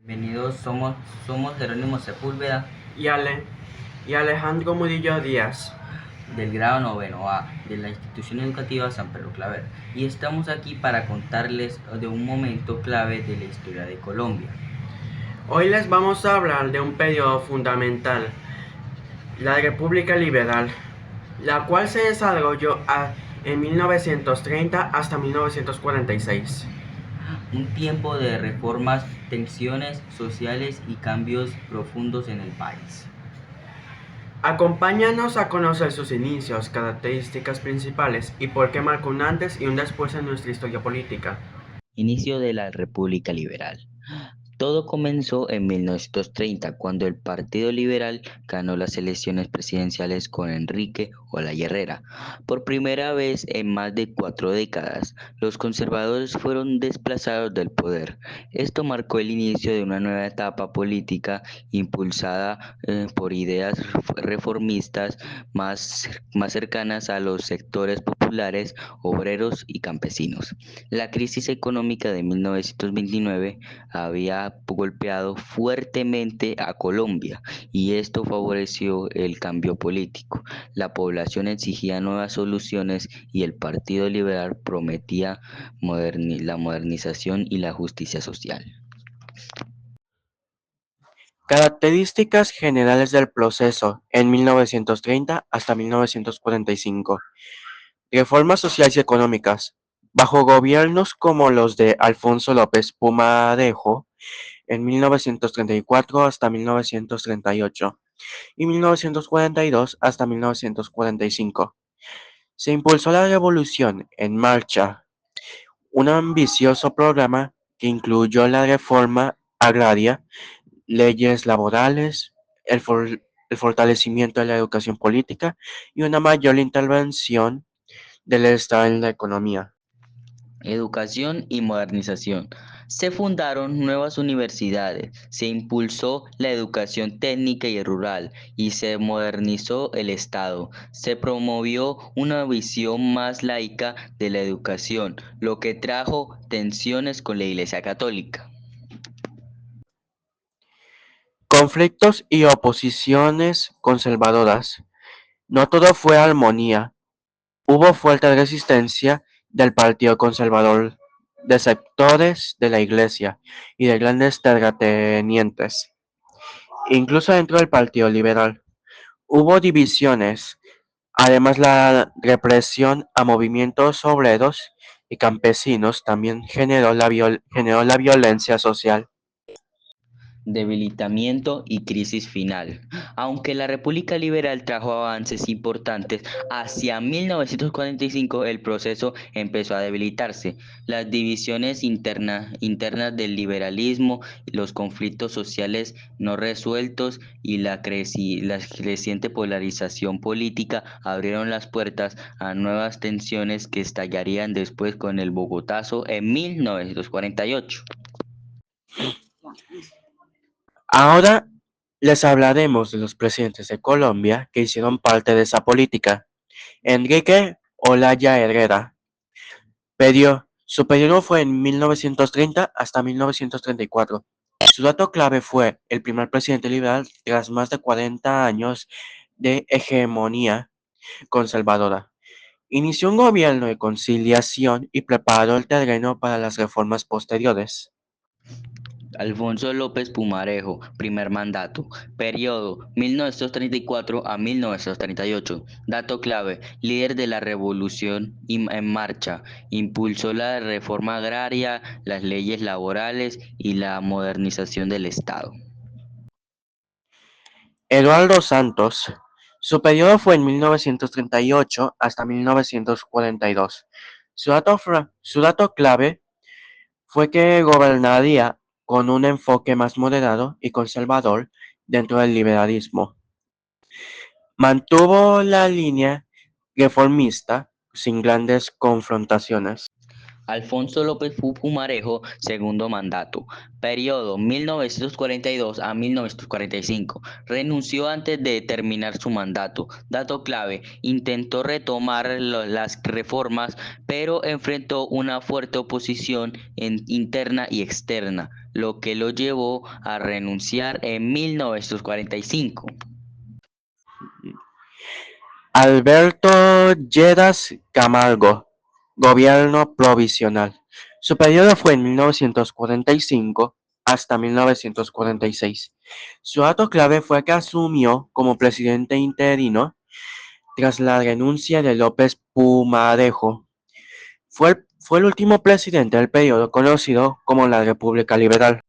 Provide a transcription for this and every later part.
Bienvenidos, somos Jerónimo Sepúlveda y, Ale- y Alejandro Murillo Díaz. del grado noveno A de la institución educativa San Pedro Claver y estamos aquí para contarles de un momento clave de la historia de Colombia. Hoy les vamos a hablar de un periodo fundamental, la República Liberal, la cual se desarrolló en 1930 hasta 1946. Un tiempo de reformas, tensiones sociales y cambios profundos en el país. Acompáñanos a conocer sus inicios, características principales y por qué marcó un antes y un después en nuestra historia política. Inicio de la República Liberal. Todo comenzó en 1930, cuando el Partido Liberal ganó las elecciones presidenciales con Enrique Herrera. Por primera vez en más de 4 décadas, los conservadores fueron desplazados del poder. Esto marcó el inicio de una nueva etapa política impulsada por ideas reformistas más cercanas a los sectores populares, obreros y campesinos. La crisis económica de 1929 había golpeado fuertemente a Colombia y esto favoreció el cambio político. La población exigía nuevas soluciones y el Partido Liberal prometía la modernización y la justicia social. Características generales del proceso en 1930 hasta 1945. Reformas sociales y económicas. Bajo gobiernos como los de Alfonso López Pumarejo en 1934 hasta 1938 y 1942 hasta 1945. Se impulsó la revolución en marcha, un ambicioso programa que incluyó la reforma agraria, leyes laborales, el fortalecimiento de la educación política y una mayor intervención del Estado en la economía. Educación y modernización. Se fundaron nuevas universidades, se impulsó la educación técnica y rural y se modernizó el Estado. Se promovió una visión más laica de la educación, lo que trajo tensiones con la Iglesia Católica. Conflictos y oposiciones conservadoras. No todo fue armonía. Hubo fuerte resistencia del Partido Conservador, de sectores de la Iglesia y de grandes terratenientes. Incluso dentro del Partido Liberal hubo divisiones. Además, la represión a movimientos obreros y campesinos también generó la violencia social. Debilitamiento y crisis final. Aunque la República Liberal trajo avances importantes, hacia 1945 el proceso empezó a debilitarse. Las divisiones internas del liberalismo, los conflictos sociales no resueltos y la creciente polarización política abrieron las puertas a nuevas tensiones que estallarían después con el Bogotazo en 1948. Ahora les hablaremos de los presidentes de Colombia que hicieron parte de esa política. Enrique Olaya Herrera. Su periodo fue en 1930 hasta 1934. Su dato clave fue el primer presidente liberal tras más de 40 años de hegemonía conservadora. Inició un gobierno de conciliación y preparó el terreno para las reformas posteriores. Alfonso López Pumarejo, primer mandato, periodo 1934 a 1938. Dato clave, líder de la revolución en marcha, impulsó la reforma agraria, las leyes laborales y la modernización del Estado. Eduardo Santos. Su periodo fue en 1938 hasta 1942. Su dato clave fue que gobernaría con un enfoque más moderado y conservador dentro del liberalismo. Mantuvo la línea reformista sin grandes confrontaciones. Alfonso López Pumarejo, segundo mandato, periodo 1942 a 1945. Renunció antes de terminar su mandato. Dato clave, intentó retomar las reformas, pero enfrentó una fuerte oposición interna y externa, lo que lo llevó a renunciar en 1945. Alberto Lleras Camargo, gobierno provisional. Su periodo fue en 1945 hasta 1946. Su dato clave fue que asumió como presidente interino tras la renuncia de López Pumarejo. Fue el último presidente del periodo conocido como la República Liberal.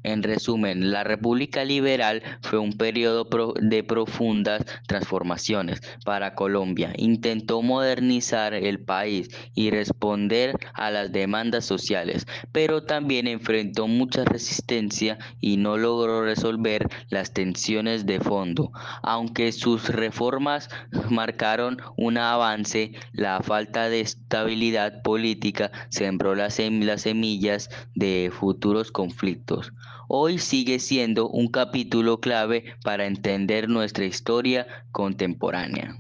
En resumen, la República Liberal fue un periodo de profundas transformaciones para Colombia. Intentó modernizar el país y responder a las demandas sociales, pero también enfrentó mucha resistencia y no logró resolver las tensiones de fondo. Aunque sus reformas marcaron un avance, la falta de estabilidad política sembró las semillas de futuros conflictos. Hoy sigue siendo un capítulo clave para entender nuestra historia contemporánea.